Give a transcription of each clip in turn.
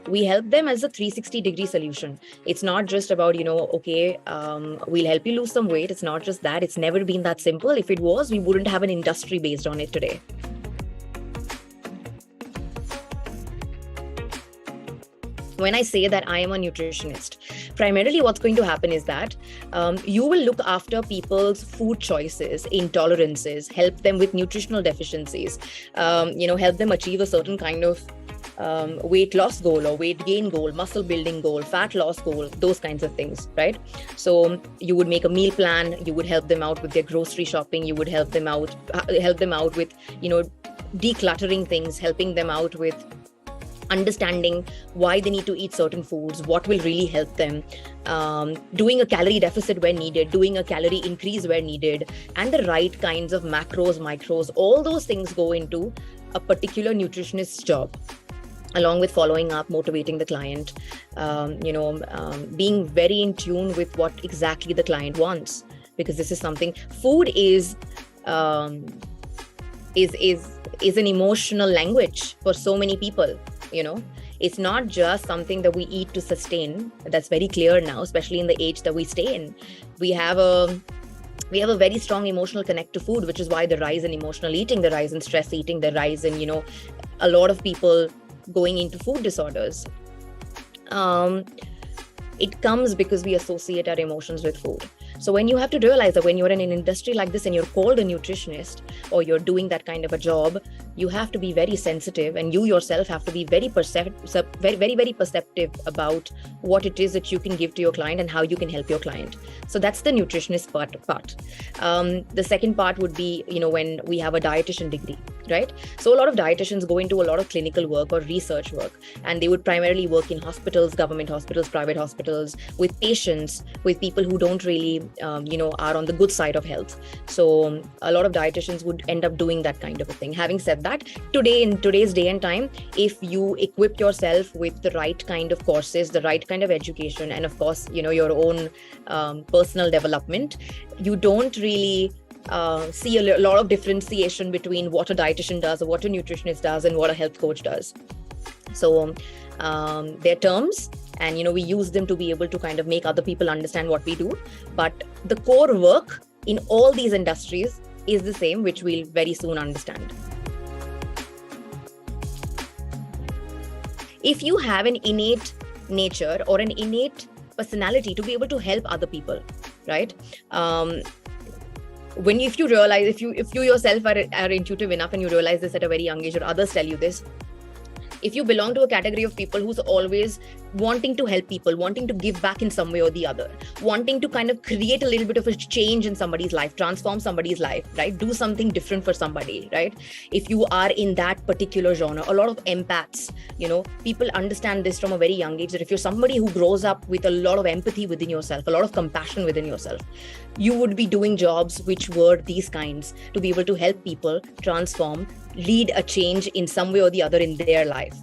we help them as a 360-degree solution. It's not just about, okay, we'll help you lose some weight. It's not just that. It's never been that simple. If it was, we wouldn't have an industry based on it today. When I say that I am a nutritionist, primarily what's going to happen is that you will look after people's food choices, intolerances, help them with nutritional deficiencies, help them achieve a certain kind of weight loss goal or weight gain goal, muscle building goal, fat loss goal, those kinds of things, right? So you would make a meal plan, you would help them out with their grocery shopping, you would help them out with, decluttering things, helping them out with understanding why they need to eat certain foods, what will really help them, doing a calorie deficit where needed, doing a calorie increase where needed, and the right kinds of macros, micros, all those things go into a particular nutritionist's job, along with following up, motivating the client, being very in tune with what exactly the client wants, because this is something, food is an emotional language for so many people. It's not just something that we eat to sustain. That's very clear now, especially in the age that we stay in. We have a very strong emotional connect to food, which is why the rise in emotional eating, the rise in stress eating, the rise in, a lot of people going into food disorders. It comes because we associate our emotions with food. So when you have to realize that when you're in an industry like this and you're called a nutritionist, or you're doing that kind of a job, you have to be very sensitive, and you yourself have to be very very perceptive about what it is that you can give to your client and how you can help your client. So that's the nutritionist part. The second part would be, when we have a dietitian degree, right? So a lot of dietitians go into a lot of clinical work or research work, and they would primarily work in hospitals, government hospitals, private hospitals, with patients, with people who don't really are on the good side of health. So a lot of dietitians would end up doing that kind of a thing. Having said that, today, in today's day and time, if you equip yourself with the right kind of courses, the right kind of education, and of course, your own personal development, you don't really see a lot of differentiation between what a dietitian does or what a nutritionist does and what a health coach does. So they're terms, and we use them to be able to kind of make other people understand what we do. But the core work in all these industries is the same, which we'll very soon understand. If you have an innate nature or an innate personality to be able to help other people, right? If you realize, if you yourself are intuitive enough and you realize this at a very young age, or others tell you this, if you belong to a category of people who's always wanting to help people, wanting to give back in some way or the other, wanting to kind of create a little bit of a change in somebody's life, transform somebody's life, right? Do something different for somebody, right? If you are in that particular genre, a lot of empaths, people understand this from a very young age, that if you're somebody who grows up with a lot of empathy within yourself, a lot of compassion within yourself, you would be doing jobs which were these kinds, to be able to help people transform, lead a change in some way or the other in their life.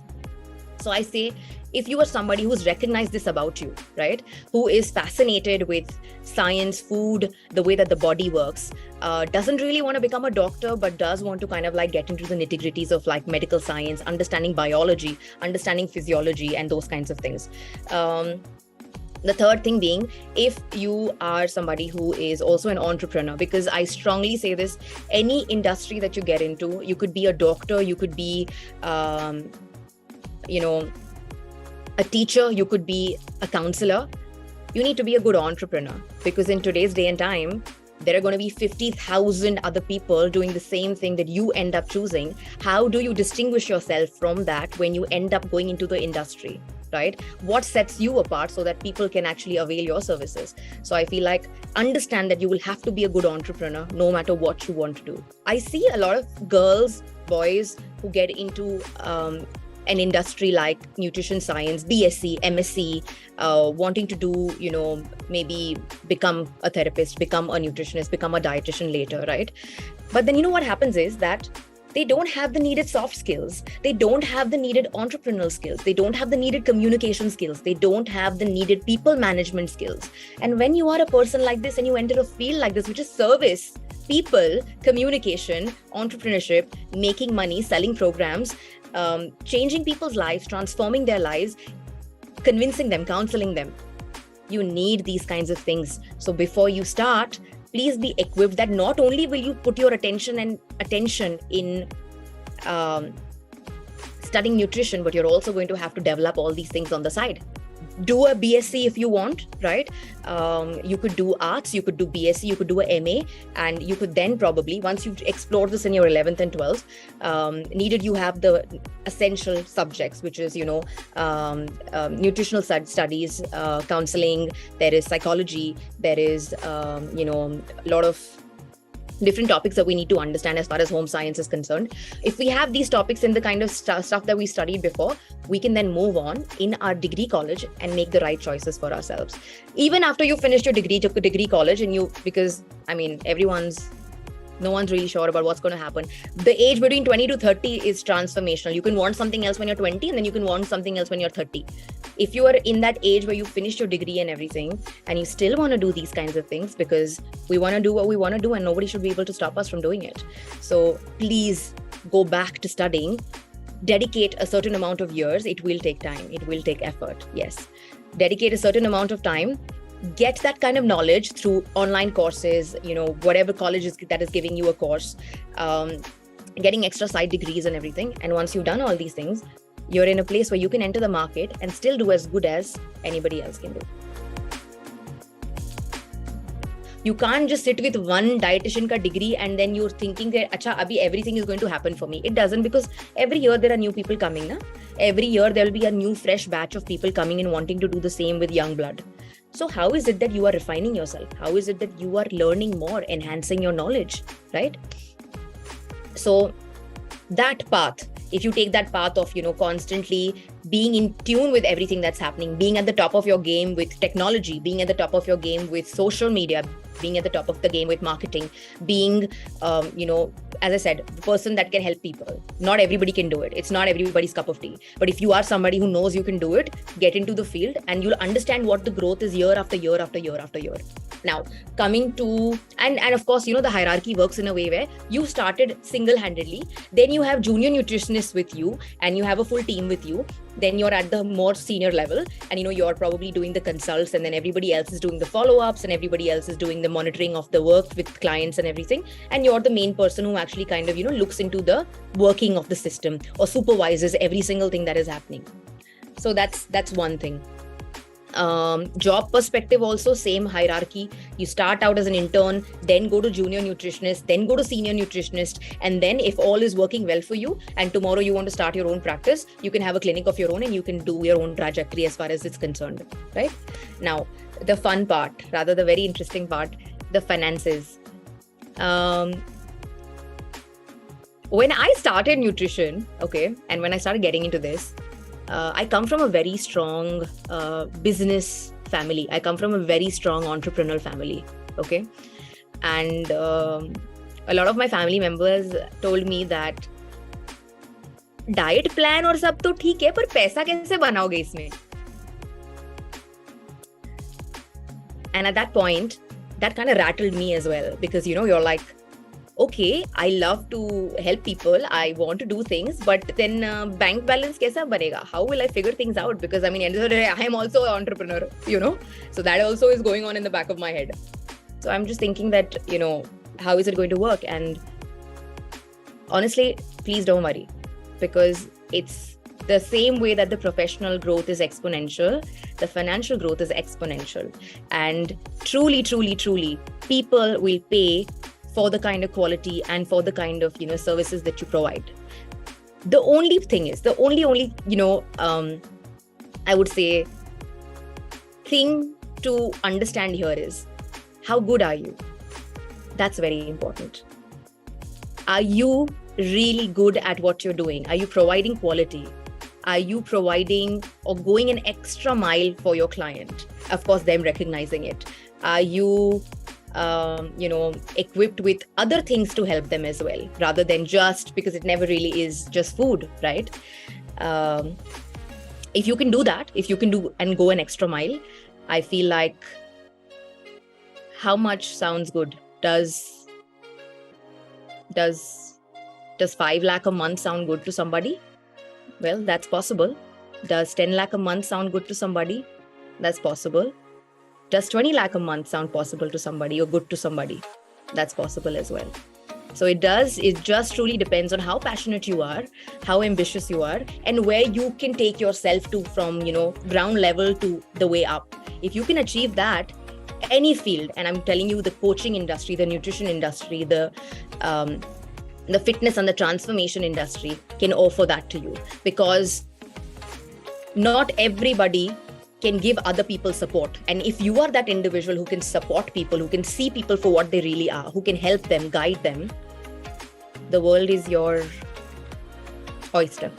So I say, if you are somebody who's recognized this about you, right, who is fascinated with science, food, the way that the body works, doesn't really want to become a doctor, but does want to kind of like get into the nitty-gritties of like medical science, understanding biology, understanding physiology, and those kinds of things. The third thing being, if you are somebody who is also an entrepreneur, because I strongly say this, any industry that you get into, you could be a doctor, you could be, a teacher, you could be a counselor, you need to be a good entrepreneur, because in today's day and time, there are going to be 50,000 other people doing the same thing that you end up choosing. How do you distinguish yourself from that when you end up going into the industry, right? What sets you apart so that people can actually avail your services? So I feel like, understand that you will have to be a good entrepreneur no matter what you want to do. I see a lot of girls, boys who get into an industry like nutrition science, BSc, MSc, wanting to do, maybe become a therapist, become a nutritionist, become a dietitian later, right? But then what happens is that they don't have the needed soft skills. They don't have the needed entrepreneurial skills. They don't have the needed communication skills. They don't have the needed people management skills. And when you are a person like this and you enter a field like this, which is service, people, communication, entrepreneurship, making money, selling programs, changing people's lives, transforming their lives, convincing them, counseling them. You need these kinds of things. So before you start, please be equipped that not only will you put your attention in studying nutrition, but you're also going to have to develop all these things on the side. Do a BSc if you want, right? You could do arts, you could do BSc, you could do a MA, and you could then probably, once you've explored this in your 11th and 12th, needed you have the essential subjects, which is, nutritional studies, counseling, there is psychology, there is, a lot of different topics that we need to understand as far as home science is concerned. If we have these topics in the kind of stuff that we studied before, we can then move on in our degree college and make the right choices for ourselves. Even after you finished your degree college, and because no one's really sure about what's going to happen. The age between 20 to 30 is transformational. You can want something else when you're 20, and then you can want something else when you're 30. If you are in that age where you finished your degree and everything, and you still want to do these kinds of things, because we want to do what we want to do and nobody should be able to stop us from doing it. So please go back to studying, dedicate a certain amount of years. It will take time. It will take effort. Yes. Dedicate a certain amount of time. Get that kind of knowledge through online courses, whatever college that is giving you a course, getting extra side degrees and everything. And once you've done all these things, you're in a place where you can enter the market and still do as good as anybody else can do. You can't just sit with one dietitian ka degree and then you're thinking that, acha, abhi everything is going to happen for me. It doesn't, because every year there are new people coming. Na? Every year there will be a new fresh batch of people coming and wanting to do the same with young blood. So how is it that you are refining yourself? How is it that you are learning more, enhancing your knowledge, right? So that path, if you take that path of, constantly being in tune with everything that's happening, being at the top of your game with technology, being at the top of your game with social media, being at the top of the game with marketing, being, as I said, the person that can help people. Not everybody can do it. It's not everybody's cup of tea. But if you are somebody who knows you can do it, get into the field and you'll understand what the growth is year after year after year after year. Now, coming to, and of course, the hierarchy works in a way where you started single-handedly, then you have junior nutritionists with you and you have a full team with you. Then you're at the more senior level and, you're probably doing the consults, and then everybody else is doing the follow-ups and everybody else is doing the monitoring of the work with clients and everything. And you're the main person who actually kind of, looks into the working of the system or supervises every single thing that is happening. So that's one thing. Job perspective also, same hierarchy. You start out as an intern, then go to junior nutritionist, then go to senior nutritionist, and then if all is working well for you and tomorrow you want to start your own practice, you can have a clinic of your own and you can do your own trajectory as far as it's concerned, right? Now, the fun part, rather the very interesting part, the finances. When I started nutrition, and when I started getting into this, I come from a very strong business family. I come from a very strong entrepreneurial family. And a lot of my family members told me that diet plan और सब तो ठीक है, पर पैसा कैसे बनाओगे इसमें? And at that point, that kind of rattled me as well, because you're like, okay, I love to help people, I want to do things, but then bank balance kaisa banega? How will I figure things out? Because end of the day, I am also an entrepreneur, so that also is going on in the back of my head. So I'm just thinking that, how is it going to work? And honestly, please don't worry, because it's the same way that the professional growth is exponential, the financial growth is exponential. And truly, truly, truly, people will pay for the kind of quality and for the kind of, services that you provide. The only thing is, I would say, thing to understand here is, how good are you? That's very important. Are you really good at what you're doing? Are you providing quality? Are you providing or going an extra mile for your client? Of course, them recognizing it. Are you equipped with other things to help them as well, rather than just, because it never really is just food, right? If you can do that, if you can do and go an extra mile, I feel like, how much sounds good? Does 5 lakh a month sound good to somebody? Well, that's possible. Does 10 lakh a month sound good to somebody? That's possible. Does 20 lakh a month sound possible to somebody or good to somebody? That's possible as well. So it just truly depends on how passionate you are, how ambitious you are, and where you can take yourself to from, ground level to the way up. If you can achieve that, any field, and I'm telling you, the coaching industry, the nutrition industry, the fitness and the transformation industry can offer that to you, because not everybody can give other people support. And if you are that individual who can support people, who can see people for what they really are, who can help them, guide them, the world is your oyster.